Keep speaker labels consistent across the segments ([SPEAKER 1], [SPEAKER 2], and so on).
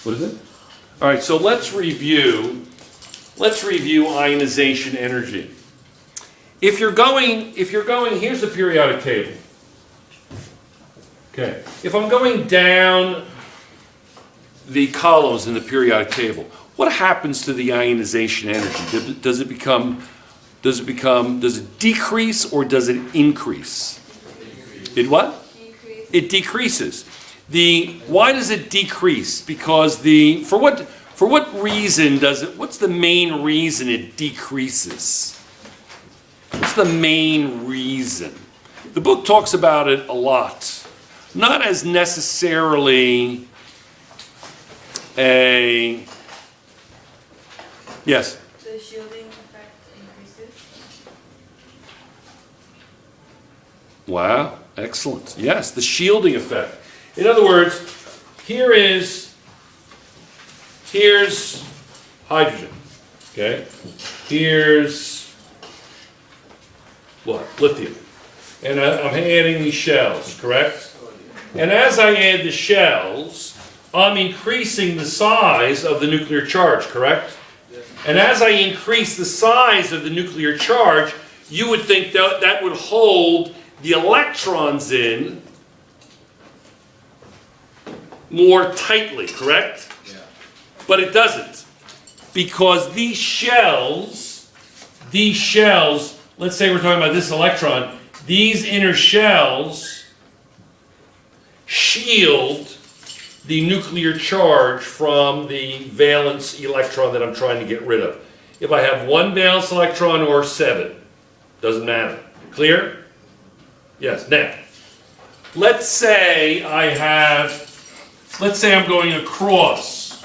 [SPEAKER 1] What is it? All right, so let's review ionization energy. If you're going, here's the periodic table. Okay, if I'm going down the columns in the periodic table, what happens to the ionization energy? Does it decrease or does it increase? It what?
[SPEAKER 2] Decrease.
[SPEAKER 1] It decreases. Why does it decrease? Because for what reason does it, what's the main reason it decreases? What's the main reason? The book talks about it a lot. Not as necessarily yes?
[SPEAKER 2] The shielding effect increases.
[SPEAKER 1] Wow, excellent. Yes, the shielding effect. In other words, here's hydrogen. Okay? Here's what? Lithium. And I'm adding these shells, correct? And as I add the shells, I'm increasing the size of the nuclear charge, correct? And as I increase the size of the nuclear charge, you would think that would hold the electrons in more tightly, correct?
[SPEAKER 3] Yeah.
[SPEAKER 1] But it doesn't. Because these shells, let's say we're talking about this electron, these inner shells shield the nuclear charge from the valence electron that I'm trying to get rid of. If I have one valence electron or 7, doesn't matter. Clear? Yes. Now, let's say I'm going across.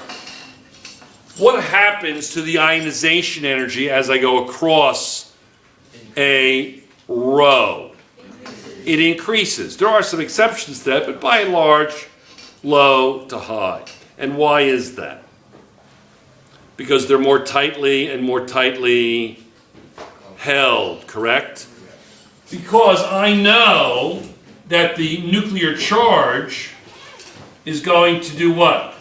[SPEAKER 1] What happens to the ionization energy as I go across a row? It increases. There are some exceptions to that, but by and large, low to high. And why is that? Because they're more tightly and more tightly held, correct? Because I know that the nuclear charge is going to do what?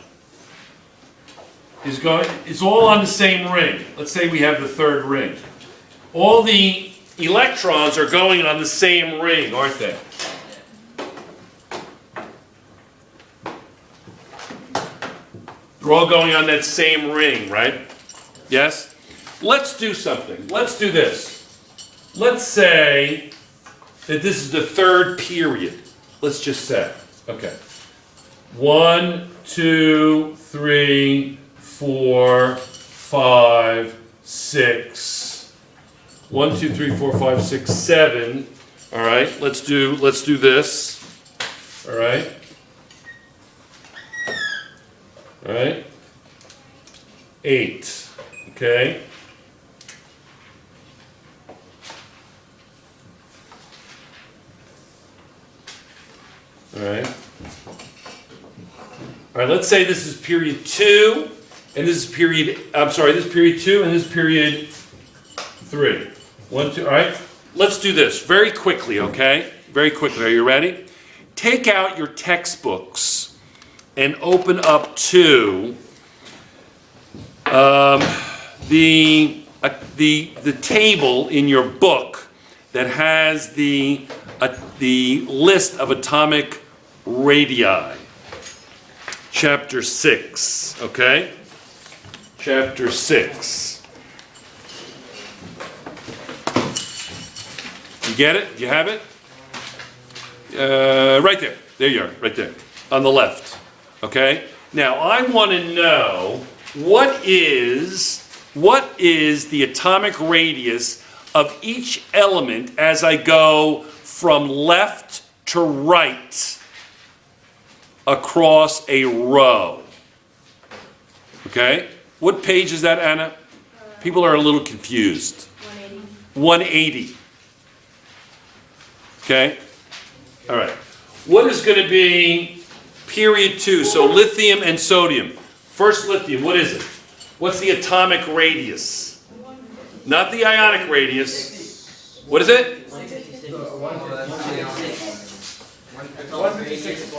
[SPEAKER 1] It's all on the same ring. Let's say we have the third ring. All the electrons are going on the same ring, aren't they? They're all going on that same ring, right? Yes? Let's do something. Let's do this. Let's say that this is the third period. Let's just say. Okay. 1, 2, 3, 4, 5, 6. 1, 2, 3, 4, 5, 6, 7. All right. Let's do this. All right. All right. 8. Okay. All right. All right, let's say this is period 2, and this is period 2, and this is period 3. 1, 2, all right? Let's do this very quickly, okay? Very quickly. Are you ready? Take out your textbooks and open up to the table in your book that has the list of atomic radii. Chapter 6, okay? Chapter 6. You get it? You have it? Right there. There you are, right there. On the left. Okay? Now, I want to know what is the atomic radius of each element as I go from left to right across a row. Okay? What page is that, Anna? People are a little confused. 180. Okay? All right. What is going to be period 2? So lithium and sodium. First lithium, what is it? What's the atomic radius? Not the ionic radius. What is it?
[SPEAKER 3] 156.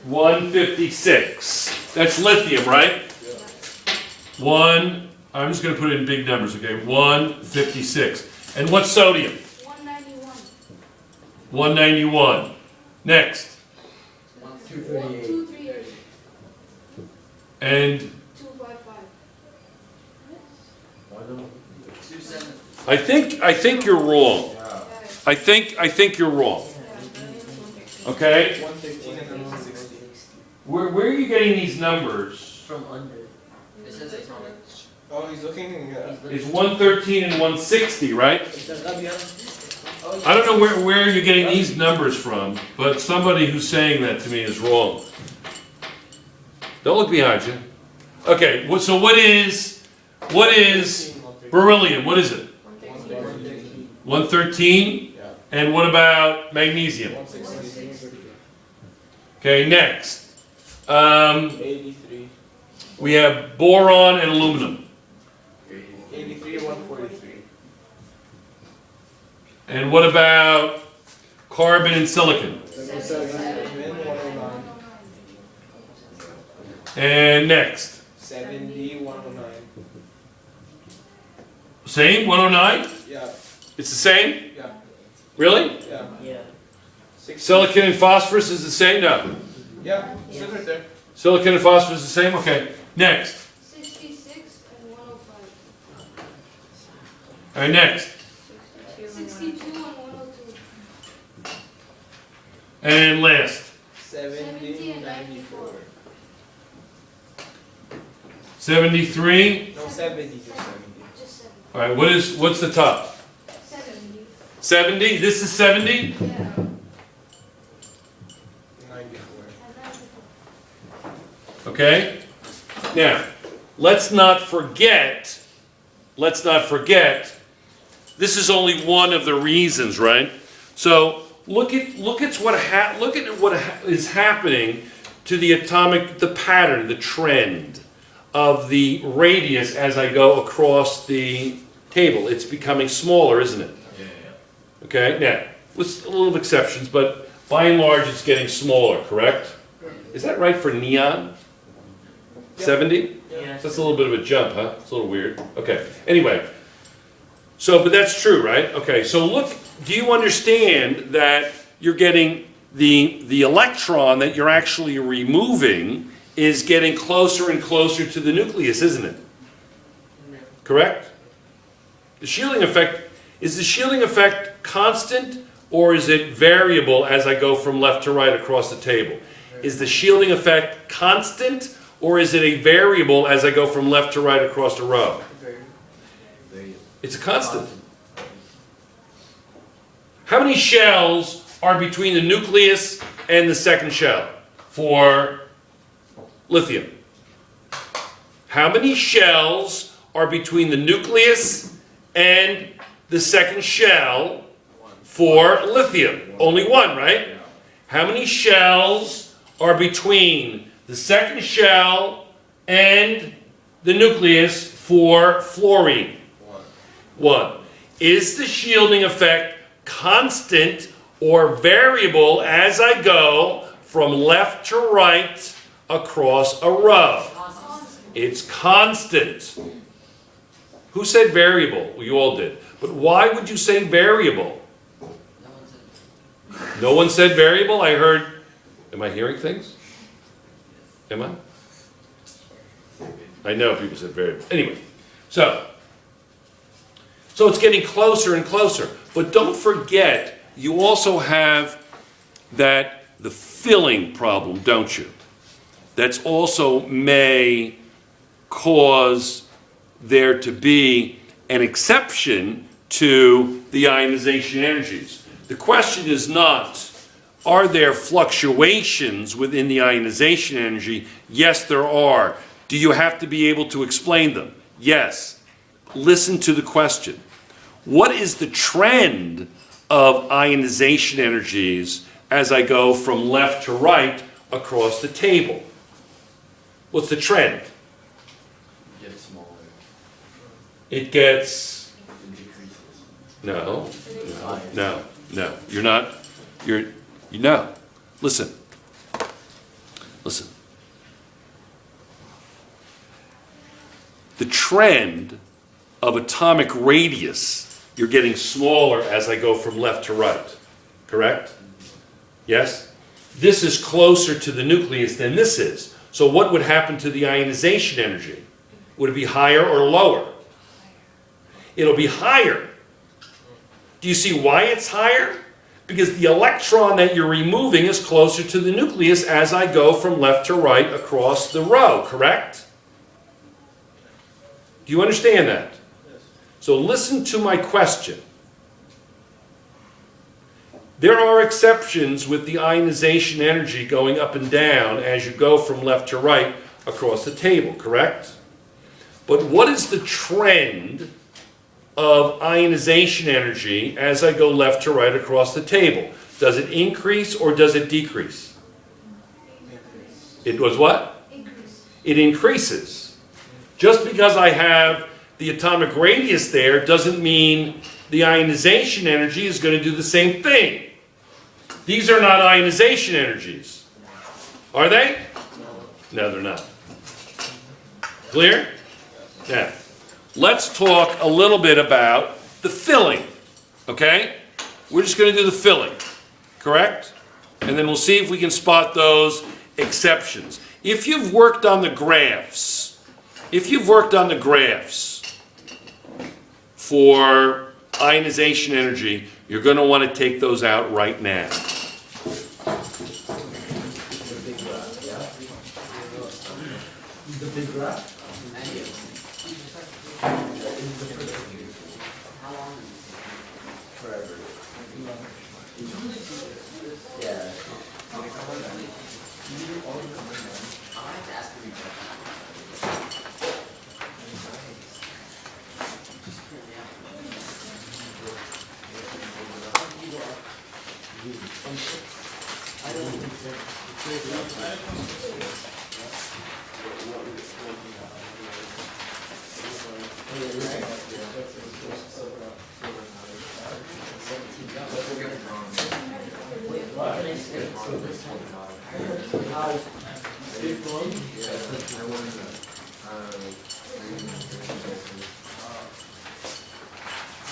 [SPEAKER 1] 156. That's lithium, right? I'm just going to put it in big numbers, okay? 156. And what's sodium?
[SPEAKER 2] 191.
[SPEAKER 1] 191. Next.
[SPEAKER 3] 238.
[SPEAKER 2] 238.
[SPEAKER 1] And
[SPEAKER 2] 255.
[SPEAKER 1] I think you're wrong. I think you're wrong. Okay?
[SPEAKER 3] 115 and 160.
[SPEAKER 1] Where are you getting these numbers?
[SPEAKER 4] From under. It says atomic.
[SPEAKER 3] Oh, he's looking.
[SPEAKER 1] It's 113 and 160, right?
[SPEAKER 4] Oh,
[SPEAKER 1] I don't know where you're getting these numbers from, but somebody who's saying that to me is wrong. Don't look behind you. Okay, so what is beryllium? What is it? 113?
[SPEAKER 3] Yeah.
[SPEAKER 1] And what about magnesium?
[SPEAKER 3] 160.
[SPEAKER 1] Okay, next.
[SPEAKER 3] 83.
[SPEAKER 1] We have boron and aluminum.
[SPEAKER 3] 83, 143.
[SPEAKER 1] And what about carbon and silicon?
[SPEAKER 3] 109.
[SPEAKER 1] And next.
[SPEAKER 3] 70, 109.
[SPEAKER 1] Same, 109?
[SPEAKER 3] Yeah.
[SPEAKER 1] It's the same?
[SPEAKER 3] Yeah.
[SPEAKER 1] Really?
[SPEAKER 3] Yeah.
[SPEAKER 4] Yeah.
[SPEAKER 3] 60.
[SPEAKER 1] Silicon and phosphorus is the same? No.
[SPEAKER 3] Yeah. It's right there.
[SPEAKER 1] Silicon and phosphorus is the same? Okay. Next.
[SPEAKER 2] 66 and 105.
[SPEAKER 1] All right, next.
[SPEAKER 2] 62 and 102.
[SPEAKER 1] And last.
[SPEAKER 3] 70, 94.
[SPEAKER 1] 73.
[SPEAKER 3] No, 70 to 70.
[SPEAKER 2] Just 7.
[SPEAKER 1] All right, what's the top?
[SPEAKER 2] 70.
[SPEAKER 1] 70? This is 70?
[SPEAKER 2] Yeah.
[SPEAKER 3] 94.
[SPEAKER 2] And 94.
[SPEAKER 1] Okay? Now, let's not forget, this is only one of the reasons, right? So look at what is happening to the pattern, the trend of the radius as I go across the table. It's becoming smaller, isn't it?
[SPEAKER 4] Yeah.
[SPEAKER 1] Okay, now, with a little exceptions, but by and large it's getting smaller, correct? Is that right for neon? 70?
[SPEAKER 4] Yeah.
[SPEAKER 1] That's a little bit of a jump, huh? It's a little weird. Okay, anyway. So, but that's true, right? Okay, so look, do you understand that you're getting the electron that you're actually removing is getting closer and closer to the nucleus, isn't it? Correct? The shielding effect, is the shielding effect constant or is it variable as I go from left to right across the table? Is the shielding effect constant or is it a variable as I go from left to right across the row? It's a constant. How many shells are between the nucleus and the second shell for lithium? How many shells are between the nucleus and the second shell for lithium? Only one, right? How many shells are between the second shell and the nucleus for fluorine? One. Is the shielding effect constant or variable as I go from left to right across a row? It's constant. Who said variable? Well, you all did. But why would you say variable? No one said variable? I heard. Am I hearing things? Am I? I know people said variable. Anyway, so it's getting closer and closer. But don't forget, you also have the filling problem, don't you? That's also may cause there to be an exception to the ionization energies. The question is not, are there fluctuations within the ionization energy? Yes, there are. Do you have to be able to explain them? Yes. Listen to the question. What is the trend of ionization energies as I go from left to right across the table? What's the trend?
[SPEAKER 4] It gets smaller.
[SPEAKER 1] It gets...
[SPEAKER 4] It decreases.
[SPEAKER 1] No. You're not... No. Listen. Listen. The trend of atomic radius, you're getting smaller as I go from left to right. Correct? Yes? This is closer to the nucleus than this is. So what would happen to the ionization energy? Would it be higher or lower? It'll be higher. Do you see why it's higher? Because the electron that you're removing is closer to the nucleus as I go from left to right across the row, correct? Do you understand that? So listen to my question. There are exceptions with the ionization energy going up and down as you go from left to right across the table, correct? But what is the trend of ionization energy as I go left to right across the table? Does it increase or does it decrease? It was what?
[SPEAKER 2] Increase.
[SPEAKER 1] It increases. Just because I have the atomic radius there doesn't mean the ionization energy is going to do the same thing. These are not ionization energies. Are they? No, they're not. Clear? Now, let's talk a little bit about the filling. Okay? We're just going to do the filling. Correct? And then we'll see if we can spot those exceptions. If you've worked on the graphs for ionization energy, you're going to want to take those out right now.
[SPEAKER 3] The big graph?
[SPEAKER 4] Forever. Yeah.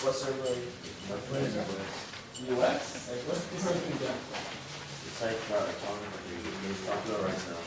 [SPEAKER 3] What's our US? Like what's the something that?
[SPEAKER 4] It's like atomic radius. We're talking about right now.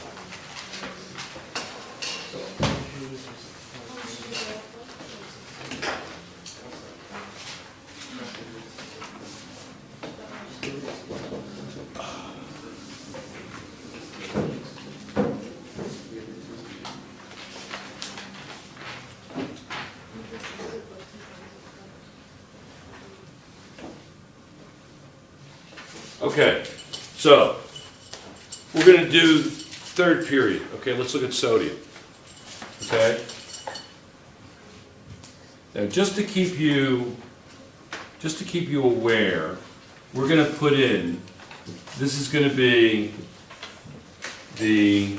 [SPEAKER 1] Okay, so we're going to do third period. Okay, let's look at sodium. Okay? Now, just to keep you aware, we're going to put in, this is going to be the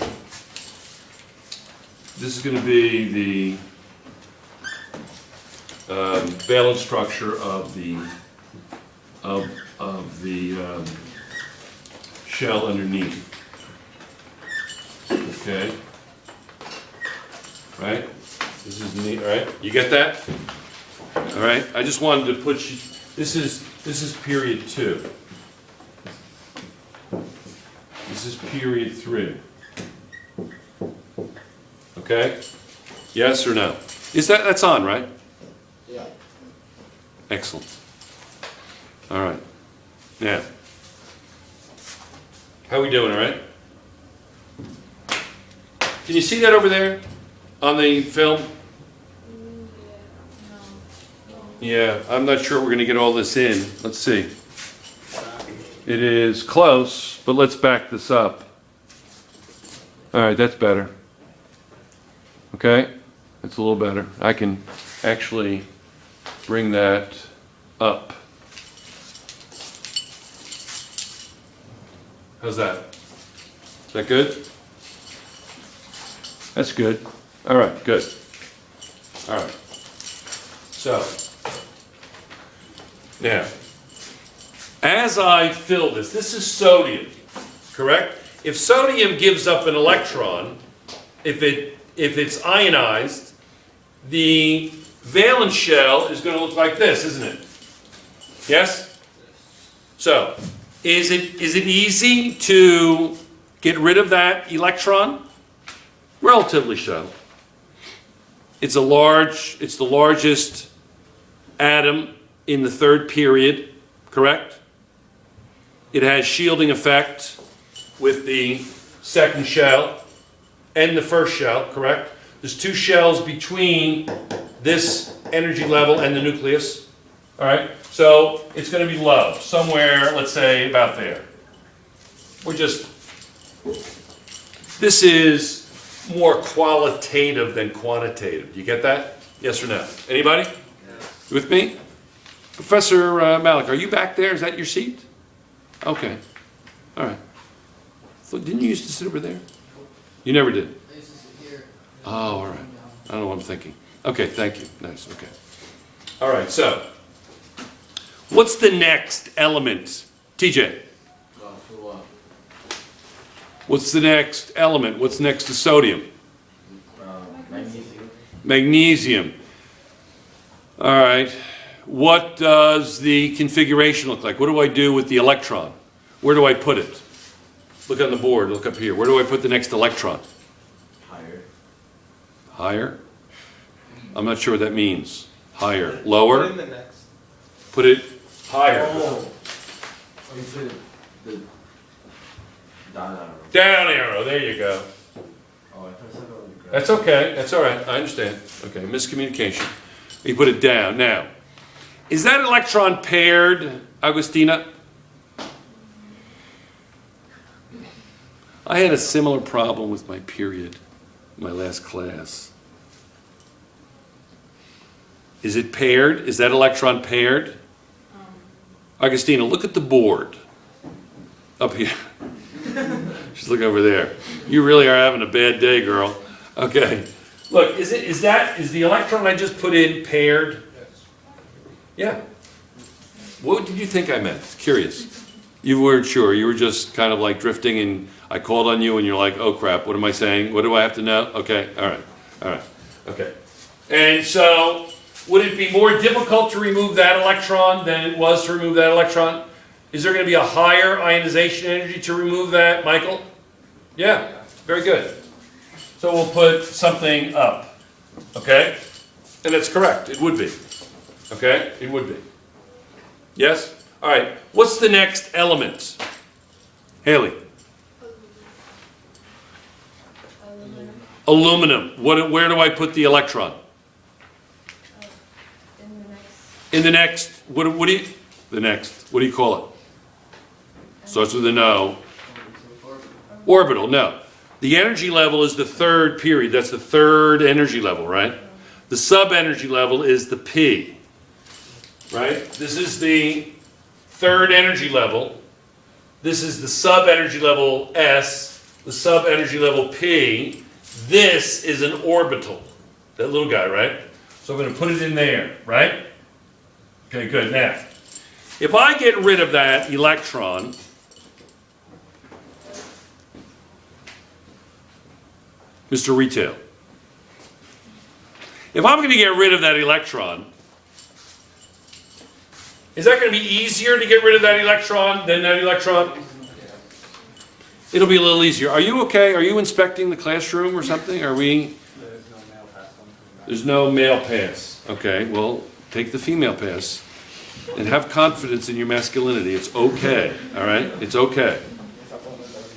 [SPEAKER 1] valence structure of the shell underneath. Okay? Right? This is neat, right? You get that? All right? I just wanted to put you, this is period 2. This is period 3. Okay? Yes or no? That's on, right?
[SPEAKER 3] Yeah.
[SPEAKER 1] Excellent. All right. Now, how we doing, all right? Can you see that over there on the film? Yeah, I'm not sure we're going to get all this in. Let's see. It is close, but let's back this up. All right, that's better. Okay? That's a little better. I can actually bring that up. How's that? Is that good? That's good. All right, good. All right. So, now, as I fill this is sodium, correct? if sodium gives up an electron, if it's ionized, the valence shell is going to look like this, isn't it? Yes? So, is it easy to get rid of that electron? Relatively so. It's the largest atom in the third period, correct? It has shielding effect with the second shell and the first shell, correct? There's two shells between this energy level and the nucleus, all right? So it's going to be low, somewhere, let's say, about there. This is more qualitative than quantitative. Do you get that? Yes or no? Anybody? Yes. You with me? Professor Malik, are you back there? Is that your seat? Okay. All right. So didn't you used to sit over there? You never did?
[SPEAKER 5] I used to sit here.
[SPEAKER 1] Oh, all right. I don't know what I'm thinking. Okay, thank you. Nice, okay. All right, so what's the next element? TJ, what's the next element? What's next to sodium?
[SPEAKER 4] Magnesium.
[SPEAKER 1] Magnesium. All right. What does the configuration look like? What do I do with the electron? Where do I put it? Look on the board. Look up here. Where do I put the next electron?
[SPEAKER 4] Higher.
[SPEAKER 1] Higher? I'm not sure what that means. Higher. Lower?
[SPEAKER 3] In the next.
[SPEAKER 1] Put it higher.
[SPEAKER 4] Oh, you put the down arrow.
[SPEAKER 1] Down arrow. There you go.
[SPEAKER 4] Oh, I thought it was the
[SPEAKER 1] That's okay. That's all right. I understand. Okay, miscommunication. You put it down. Now, is that electron paired, Agustina? I had a similar problem with my period in my last class. Is it paired? Is that electron paired? Augustina, look at the board. Up here. Just look over there. You really are having a bad day, girl. Okay. Look, is the electron I just put in paired? Yeah. What did you think I meant? Curious. You weren't sure. You were just kind of like drifting, and I called on you and you're like, oh crap, what am I saying? What do I have to know? Okay, all right, okay. And so, would it be more difficult to remove that electron than it was to remove that electron? Is there going to be a higher ionization energy to remove that, Michael? Yeah, very good. So we'll put something up, okay? And that's correct, it would be. Okay, it would be. Yes? All right, what's the next element? Haley? Aluminum. Where do I put the electron? In the next, what do you, the next, what do you call it? Starts with an O. Orbital, no. The energy level is the third period. That's the third energy level, right? The sub-energy level is the P, right? This is the third energy level. This is the sub-energy level S, the sub-energy level P. This is an orbital, that little guy, right? So I'm going to put it in there, right? Okay, good. Now, if I get rid of that electron, Mr. Retail, if I'm going to get rid of that electron, is that going to be easier to get rid of that electron than that electron? It'll be a little easier. Are you okay? Are you inspecting the classroom or something? Are we? There's no male pass. Okay, well, take the female pass and have confidence in your masculinity. It's okay, all right? It's okay.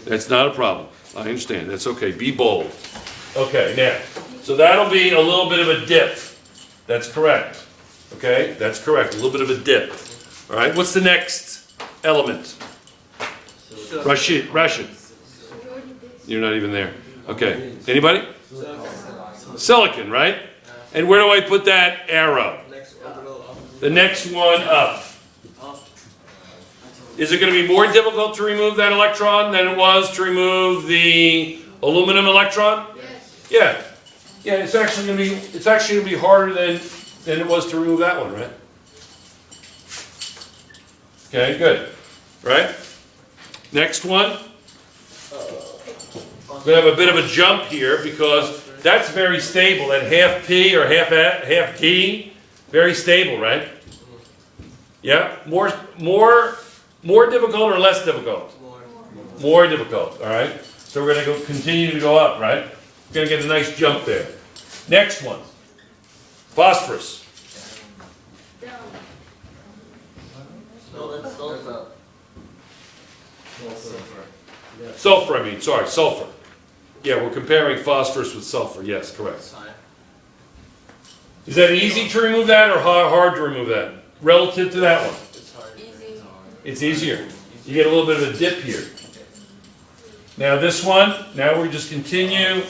[SPEAKER 1] That's not a problem. I understand. That's okay. Be bold. Okay, now, so that'll be a little bit of a dip. That's correct. Okay, that's correct. A little bit of a dip. All right, what's the next element? Russian. You're not even there. Okay, anybody? Silicon, right? And where do I put that arrow? The next one up. Is it going to be more difficult to remove that electron than it was to remove the aluminum electron? Yes. Yeah. Yeah, it's actually going to be harder than it was to remove that one, right? Okay, good. Right? Next one. We're gonna have a bit of a jump here because that's very stable. That half P or half D, very stable, right? Yeah, more difficult or less difficult? More difficult. All right. So we're gonna continue to go up, right? We're gonna get a nice jump there. Next one, phosphorus.
[SPEAKER 2] Down.
[SPEAKER 4] No, that's sulfur.
[SPEAKER 1] Sulfur, I mean, sorry, sulfur. Yeah, we're comparing phosphorus with sulfur. Yes, correct. Is that easy to remove that or hard to remove that? Relative to that one?
[SPEAKER 4] It's hard.
[SPEAKER 2] Easy.
[SPEAKER 1] It's easier. You get a little bit of a dip here. Now this one, now we just continue.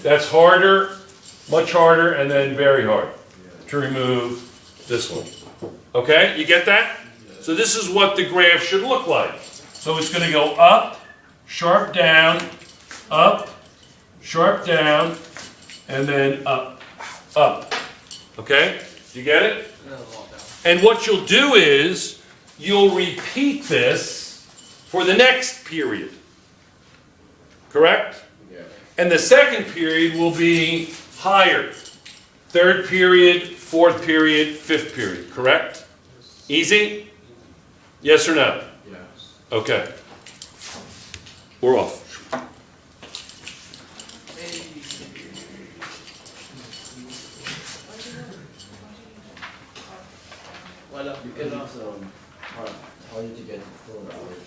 [SPEAKER 1] That's harder, much harder, and then very hard to remove this one. Okay, you get that? So this is what the graph should look like. So it's going to go up, sharp down, and then up, up. Okay? You get it? And what you'll do is, you'll repeat this for the next period. Correct?
[SPEAKER 3] Yeah.
[SPEAKER 1] And the second period will be higher. Third period, fourth period, fifth period. Correct? Easy? Yes or no?
[SPEAKER 3] Yes.
[SPEAKER 1] Okay. We're off.
[SPEAKER 4] Wala.
[SPEAKER 3] You can also, how did you get the 4 hours?